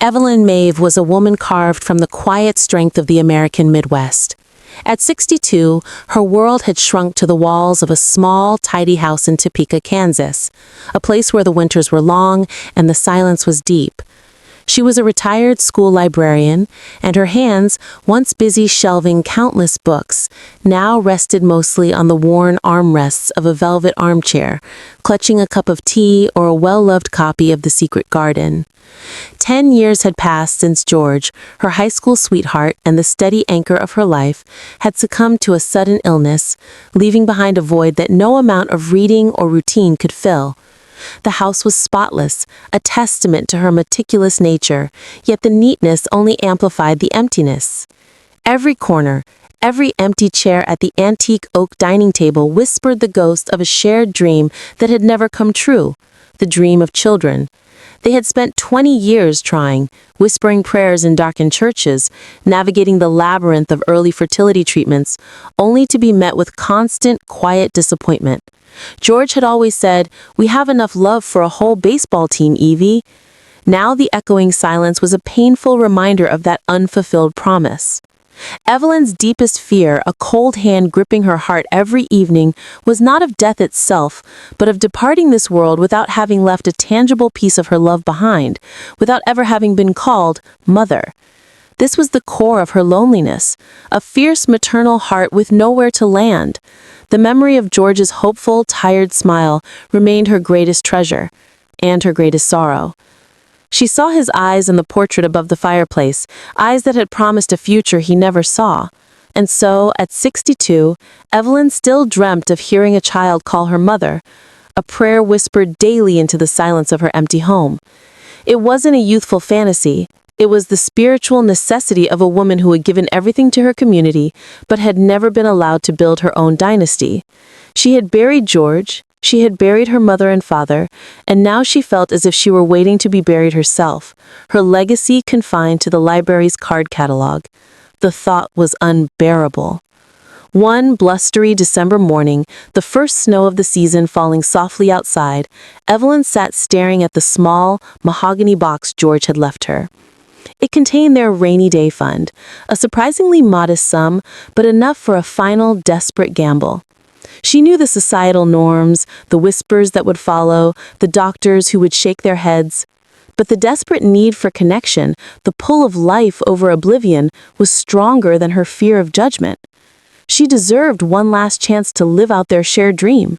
Evelyn Maeve was a woman carved from the quiet strength of the American Midwest. At 62, her world had shrunk to the walls of a small, tidy house in Topeka, Kansas, a place where the winters were long and the silence was deep. She was a retired school librarian, and her hands, once busy shelving countless books, now rested mostly on the worn armrests of a velvet armchair, clutching a cup of tea or a well-loved copy of The Secret Garden. 10 years had passed since George, her high school sweetheart and the steady anchor of her life, had succumbed to a sudden illness, leaving behind a void that no amount of reading or routine could fill. The house was spotless, a testament to her meticulous nature, yet the neatness only amplified the emptiness. Every corner, every empty chair at the antique oak dining table whispered the ghost of a shared dream that had never come true, the dream of children. They had spent 20 years trying, whispering prayers in darkened churches, navigating the labyrinth of early fertility treatments, only to be met with constant, quiet disappointment. George had always said, "We have enough love for a whole baseball team, Evie." Now the echoing silence was a painful reminder of that unfulfilled promise. Evelyn's deepest fear, a cold hand gripping her heart every evening, was not of death itself, but of departing this world without having left a tangible piece of her love behind, without ever having been called mother. This was the core of her loneliness, a fierce maternal heart with nowhere to land. The memory of George's hopeful, tired smile remained her greatest treasure, and her greatest sorrow. She saw his eyes in the portrait above the fireplace, eyes that had promised a future he never saw. And so, at 62, Evelyn still dreamt of hearing a child call her mother, a prayer whispered daily into the silence of her empty home. It wasn't a youthful fantasy. It was the spiritual necessity of a woman who had given everything to her community, but had never been allowed to build her own dynasty. She had buried George, she had buried her mother and father, and now she felt as if she were waiting to be buried herself, her legacy confined to the library's card catalog. The thought was unbearable. One blustery December morning, the first snow of the season falling softly outside, Evelyn sat staring at the small, mahogany box George had left her. It contained their rainy day fund, a surprisingly modest sum, but enough for a final, desperate gamble. She knew the societal norms, the whispers that would follow, the doctors who would shake their heads. But the desperate need for connection, the pull of life over oblivion, was stronger than her fear of judgment. She deserved one last chance to live out their shared dream.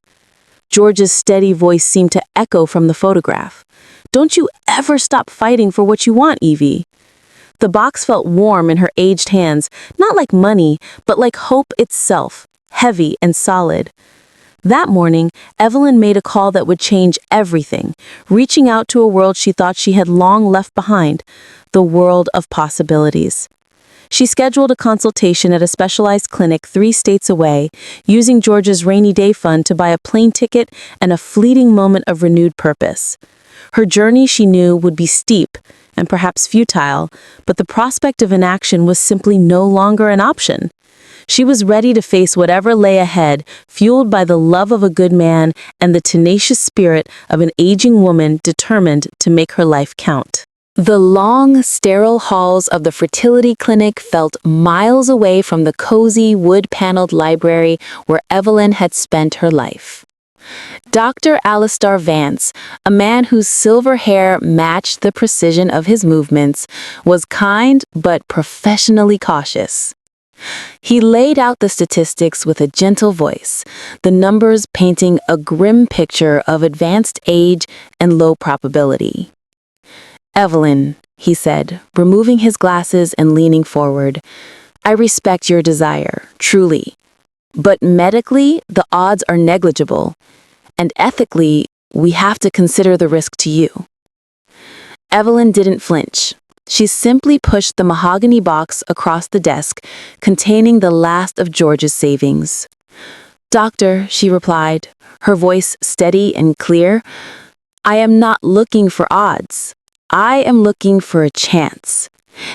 George's steady voice seemed to echo from the photograph. "Don't you ever stop fighting for what you want, Evie." The box felt warm in her aged hands, not like money, but like hope itself, heavy and solid. That morning, Evelyn made a call that would change everything, reaching out to a world she thought she had long left behind, the world of possibilities. She scheduled a consultation at a specialized clinic 3 states away, using George's rainy day fund to buy a plane ticket and a fleeting moment of renewed purpose. Her journey, she knew, would be steep and perhaps futile, but the prospect of inaction was simply no longer an option. She was ready to face whatever lay ahead, fueled by the love of a good man and the tenacious spirit of an aging woman determined to make her life count. The long, sterile halls of the fertility clinic felt miles away from the cozy, wood-paneled library where Evelyn had spent her life. Dr. Alistair Vance, a man whose silver hair matched the precision of his movements, was kind but professionally cautious. He laid out the statistics with a gentle voice, the numbers painting a grim picture of advanced age and low probability. "Evelyn," he said, removing his glasses and leaning forward, "I respect your desire, truly. But medically, the odds are negligible. And ethically, we have to consider the risk to you." Evelyn didn't flinch. She simply pushed the mahogany box across the desk, containing the last of George's savings. "Doctor," she replied, her voice steady and clear, "I am not looking for odds. I am looking for a chance.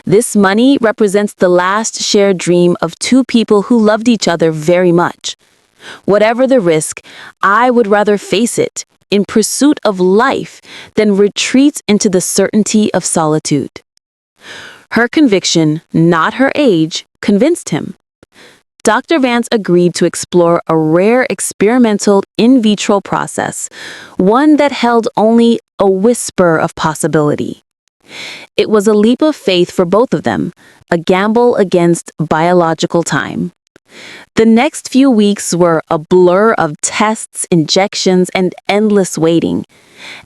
This money represents the last shared dream of 2 people who loved each other very much. Whatever the risk, I would rather face it, in pursuit of life, than retreat into the certainty of solitude." Her conviction, not her age, convinced him. Dr. Vance agreed to explore a rare experimental in vitro process, one that held only a whisper of possibility. It was a leap of faith for both of them, a gamble against biological time. The next few weeks were a blur of tests, injections, and endless waiting.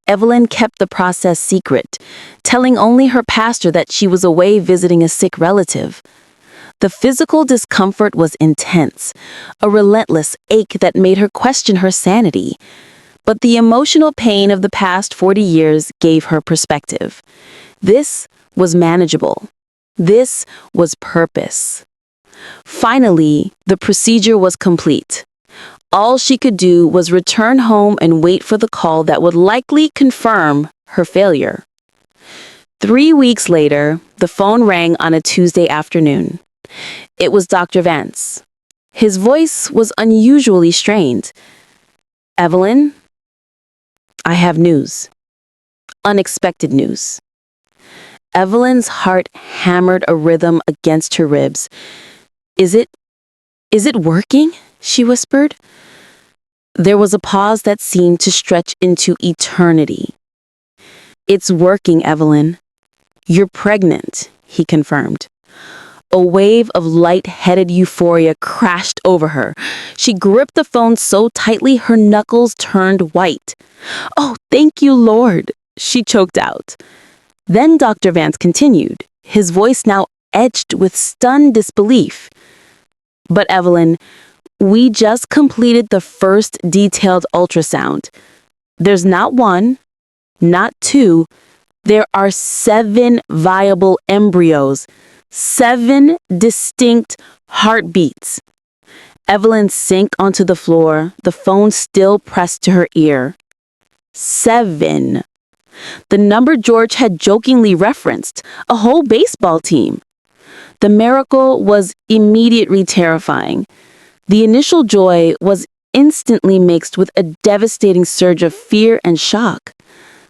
Evelyn kept the process secret, telling only her pastor that she was away visiting a sick relative. The physical discomfort was intense, a relentless ache that made her question her sanity. But the emotional pain of the past 40 years gave her perspective. This was manageable. This was purpose. Finally, the procedure was complete. All she could do was return home and wait for the call that would likely confirm her failure. 3 weeks later, the phone rang on a Tuesday afternoon. It was Dr. Vance. His voice was unusually strained. "Evelyn, I have news. Unexpected news." Evelyn's heart hammered a rhythm against her ribs. Is it working?" she whispered. There was a pause that seemed to stretch into eternity. "It's working, Evelyn. You're pregnant," he confirmed. A wave of light-headed euphoria crashed over her. She gripped the phone so tightly her knuckles turned white. "Oh, thank you, Lord," she choked out. Then Dr. Vance continued, his voice now edged with stunned disbelief. "But Evelyn, we just completed the first detailed ultrasound. There's not one, not two, there are 7 viable embryos. 7 distinct heartbeats." Evelyn sank onto the floor, the phone still pressed to her ear. 7. The number George had jokingly referenced, a whole baseball team. The miracle was immediately terrifying. The initial joy was instantly mixed with a devastating surge of fear and shock.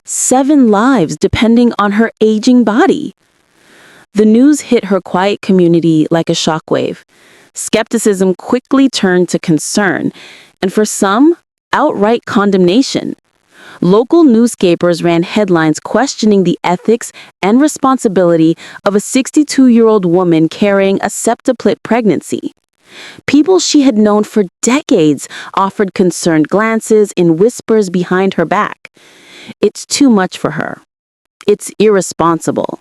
7 lives depending on her aging body. The news hit her quiet community like a shockwave. Skepticism quickly turned to concern, and for some, outright condemnation. Local newspapers ran headlines questioning the ethics and responsibility of a 62-year-old woman carrying a septuplet pregnancy. People she had known for decades offered concerned glances in whispers behind her back. It's too much for her. It's irresponsible.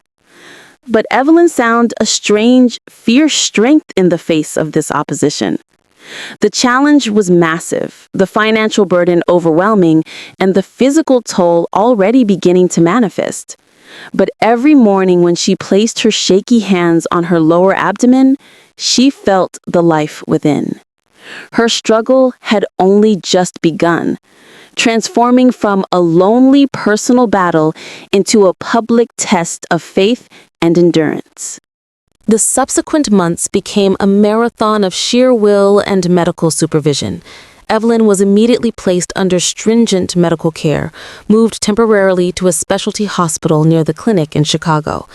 But Evelyn found a strange, fierce strength in the face of this opposition. The challenge was massive, the financial burden overwhelming, and the physical toll already beginning to manifest. But every morning when she placed her shaky hands on her lower abdomen, she felt the life within. Her struggle had only just begun, transforming from a lonely personal battle into a public test of faith and endurance. The subsequent months became a marathon of sheer will and medical supervision. Evelyn was immediately placed under stringent medical care, moved temporarily to a specialty hospital near the clinic in Chicago.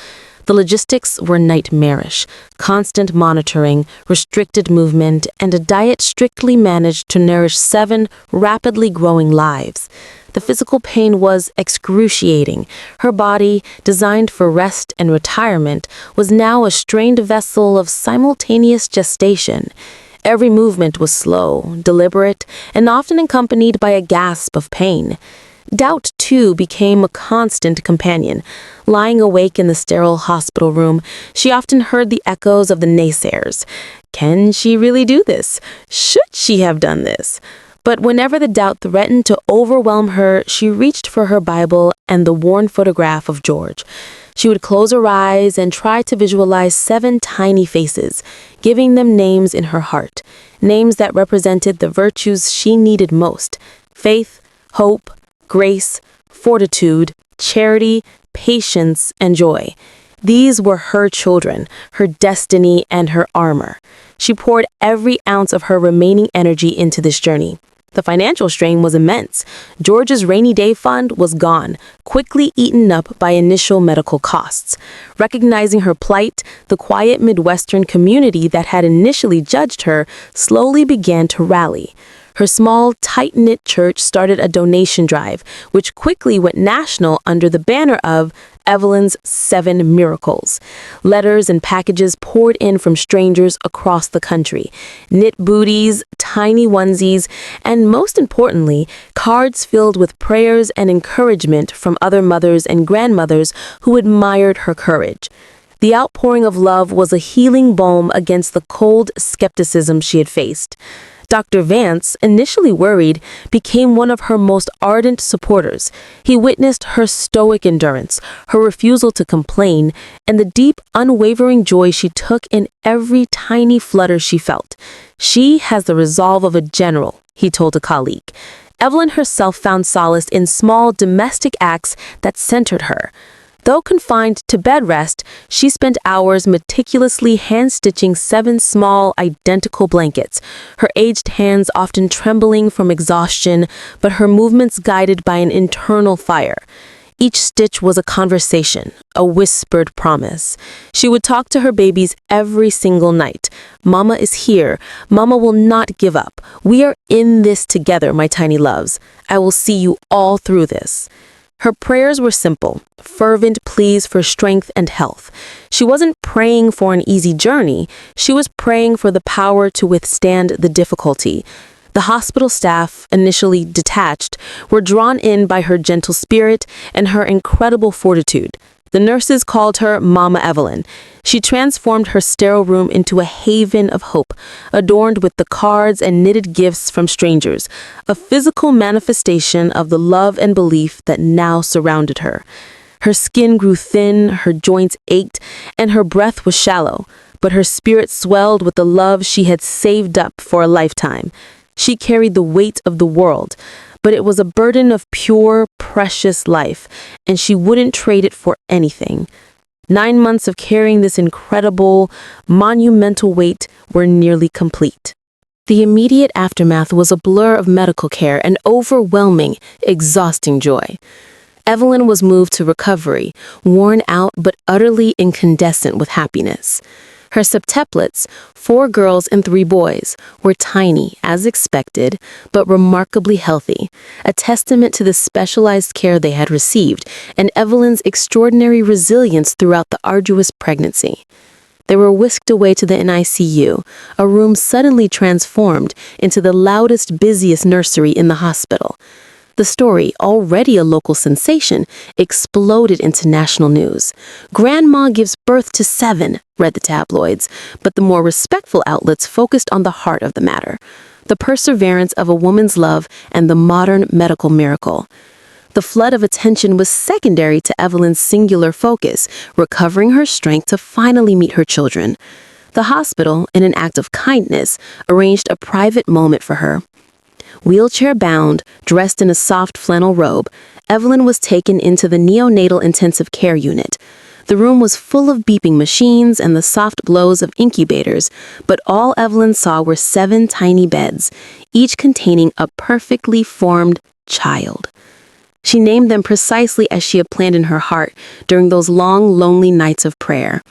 The logistics were nightmarish: constant monitoring, restricted movement, and a diet strictly managed to nourish 7 rapidly growing lives. The physical pain was excruciating. Her body, designed for rest and retirement, was now a strained vessel of simultaneous gestation. Every movement was slow, deliberate, and often accompanied by a gasp of pain. Doubt, too, became a constant companion. Lying awake in the sterile hospital room, she often heard the echoes of the naysayers. Can she really do this? Should she have done this? But whenever the doubt threatened to overwhelm her, she reached for her Bible and the worn photograph of George. She would close her eyes and try to visualize 7 tiny faces, giving them names in her heart, names that represented the virtues she needed most: faith, hope, grace, fortitude, charity, patience, and joy. These were her children, her destiny, and her armor. She poured every ounce of her remaining energy into this journey. The financial strain was immense. George's rainy day fund was gone, quickly eaten up by initial medical costs. Recognizing her plight, the quiet Midwestern community that had initially judged her slowly began to rally. Her small, tight-knit church started a donation drive, which quickly went national under the banner of Evelyn's 7 Miracles. Letters and packages poured in from strangers across the country. Knit booties, tiny onesies, and most importantly, cards filled with prayers and encouragement from other mothers and grandmothers who admired her courage. The outpouring of love was a healing balm against the cold skepticism she had faced. Dr. Vance, initially worried, became one of her most ardent supporters. He witnessed her stoic endurance, her refusal to complain, and the deep, unwavering joy she took in every tiny flutter she felt. "She has the resolve of a general," he told a colleague. Evelyn herself found solace in small domestic acts that centered her. Though confined to bed rest, she spent hours meticulously hand-stitching 7 small, identical blankets, her aged hands often trembling from exhaustion, but her movements guided by an internal fire. Each stitch was a conversation, a whispered promise. She would talk to her babies every single night. "Mama is here. Mama will not give up. We are in this together, my tiny loves. I will see you all through this." Her prayers were simple, fervent pleas for strength and health. She wasn't praying for an easy journey. She was praying for the power to withstand the difficulty. The hospital staff, initially detached, were drawn in by her gentle spirit and her incredible fortitude. The nurses called her Mama Evelyn. She transformed her sterile room into a haven of hope, adorned with the cards and knitted gifts from strangers, a physical manifestation of the love and belief that now surrounded her. Her skin grew thin, her joints ached, and her breath was shallow, but her spirit swelled with the love she had saved up for a lifetime. She carried the weight of the world, but it was a burden of pure, precious life, and she wouldn't trade it for anything. 9 months of carrying this incredible, monumental weight were nearly complete. The immediate aftermath was a blur of medical care and overwhelming, exhausting joy. Evelyn was moved to recovery, worn out but utterly incandescent with happiness. Her septuplets, 4 girls and 3 boys, were tiny, as expected, but remarkably healthy, a testament to the specialized care they had received and Evelyn's extraordinary resilience throughout the arduous pregnancy. They were whisked away to the NICU, a room suddenly transformed into the loudest, busiest nursery in the hospital. The story, already a local sensation, exploded into national news. "Grandma gives birth to 7, read the tabloids, but the more respectful outlets focused on the heart of the matter, the perseverance of a woman's love and the modern medical miracle. The flood of attention was secondary to Evelyn's singular focus, recovering her strength to finally meet her children. The hospital, in an act of kindness, arranged a private moment for her. Wheelchair-bound, dressed in a soft flannel robe, Evelyn was taken into the neonatal intensive care unit. The room was full of beeping machines and the soft glows of incubators, but all Evelyn saw were 7 tiny beds, each containing a perfectly formed child. She named them precisely as she had planned in her heart during those long, lonely nights of prayer.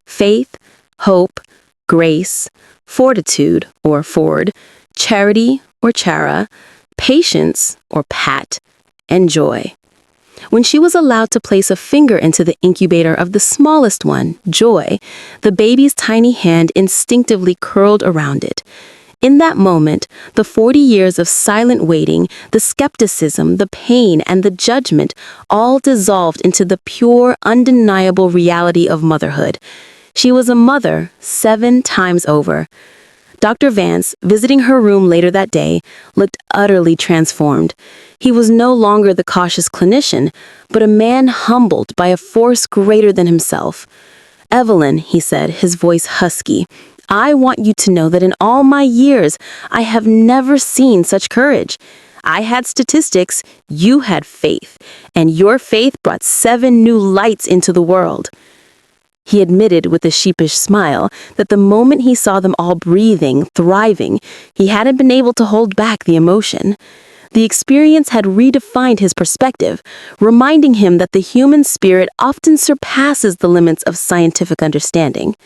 Faith, hope, grace, fortitude, or Ford, charity, or Chara, patience, or Pat, and joy. When she was allowed to place a finger into the incubator of the smallest one, Joy, the baby's tiny hand instinctively curled around it. In that moment, the 40 years of silent waiting, the skepticism, the pain, and the judgment all dissolved into the pure, undeniable reality of motherhood. She was a mother 7 times over. Dr. Vance, visiting her room later that day, looked utterly transformed. He was no longer the cautious clinician, but a man humbled by a force greater than himself. "Evelyn," he said, his voice husky, "I want you to know that in all my years, I have never seen such courage. I had statistics, you had faith, and your faith brought 7 new lights into the world." He admitted with a sheepish smile that the moment he saw them all breathing, thriving, he hadn't been able to hold back the emotion. The experience had redefined his perspective, reminding him that the human spirit often surpasses the limits of scientific understanding.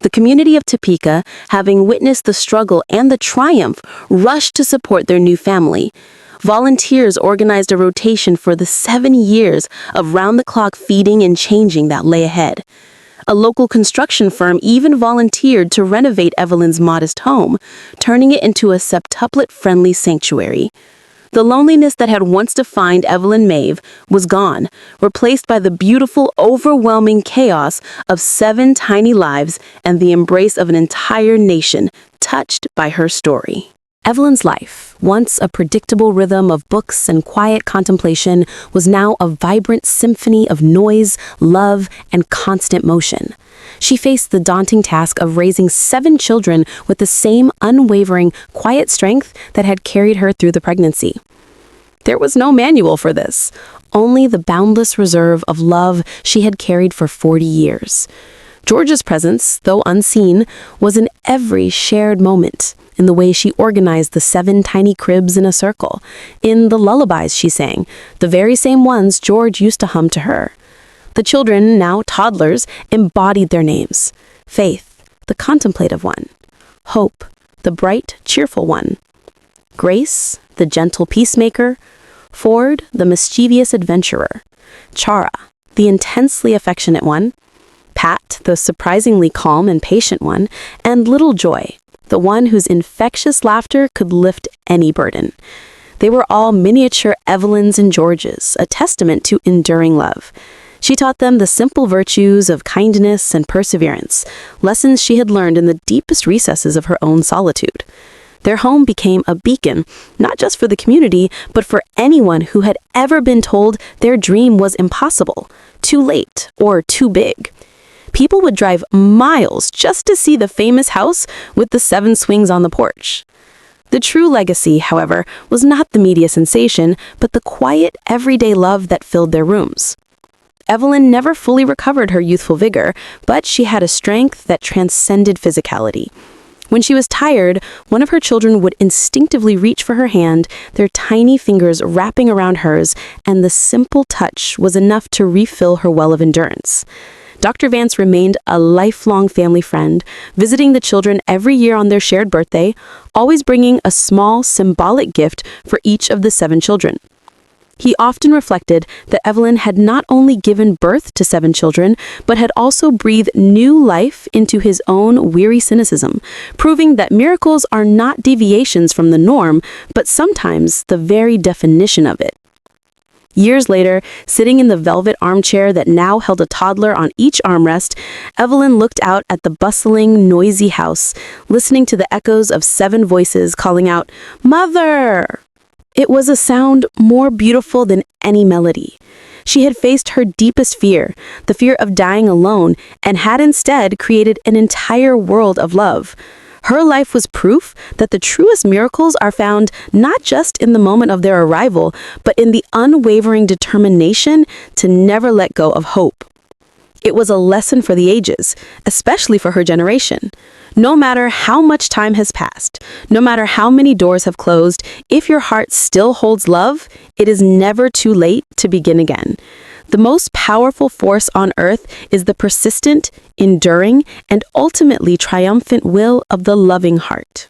The community of Topeka, having witnessed the struggle and the triumph, rushed to support their new family. Volunteers organized a rotation for the 7 years of round-the-clock feeding and changing that lay ahead. A local construction firm even volunteered to renovate Evelyn's modest home, turning it into a septuplet-friendly sanctuary. The loneliness that had once defined Evelyn Maeve was gone, replaced by the beautiful, overwhelming chaos of 7 tiny lives and the embrace of an entire nation touched by her story. Evelyn's life, once a predictable rhythm of books and quiet contemplation, was now a vibrant symphony of noise, love, and constant motion. She faced the daunting task of raising 7 children with the same unwavering, quiet strength that had carried her through the pregnancy. There was no manual for this, only the boundless reserve of love she had carried for 40 years. George's presence, though unseen, was in every shared moment, in the way she organized the 7 tiny cribs in a circle, in the lullabies she sang, the very same ones George used to hum to her. The children, now toddlers, embodied their names. Faith, the contemplative one. Hope, the bright, cheerful one. Grace, the gentle peacemaker. Ford, the mischievous adventurer. Chara, the intensely affectionate one. Pat, the surprisingly calm and patient one. And Little Joy, the one whose infectious laughter could lift any burden. They were all miniature Evelyns and Georges, a testament to enduring love. She taught them the simple virtues of kindness and perseverance, lessons she had learned in the deepest recesses of her own solitude. Their home became a beacon, not just for the community, but for anyone who had ever been told their dream was impossible, too late, or too big. People would drive miles just to see the famous house with the 7 swings on the porch. The true legacy, however, was not the media sensation, but the quiet, everyday love that filled their rooms. Evelyn never fully recovered her youthful vigor, but she had a strength that transcended physicality. When she was tired, one of her children would instinctively reach for her hand, their tiny fingers wrapping around hers, and the simple touch was enough to refill her well of endurance. Dr. Vance remained a lifelong family friend, visiting the children every year on their shared birthday, always bringing a small, symbolic gift for each of the 7 children. He often reflected that Evelyn had not only given birth to 7 children, but had also breathed new life into his own weary cynicism, proving that miracles are not deviations from the norm, but sometimes the very definition of it. Years later, sitting in the velvet armchair that now held a toddler on each armrest, Evelyn looked out at the bustling, noisy house, listening to the echoes of 7 voices calling out, "Mother!" It was a sound more beautiful than any melody. She had faced her deepest fear, the fear of dying alone, and had instead created an entire world of love. Her life was proof that the truest miracles are found not just in the moment of their arrival, but in the unwavering determination to never let go of hope. It was a lesson for the ages, especially for her generation. No matter how much time has passed, no matter how many doors have closed, if your heart still holds love, it is never too late to begin again. The most powerful force on earth is the persistent, enduring, and ultimately triumphant will of the loving heart.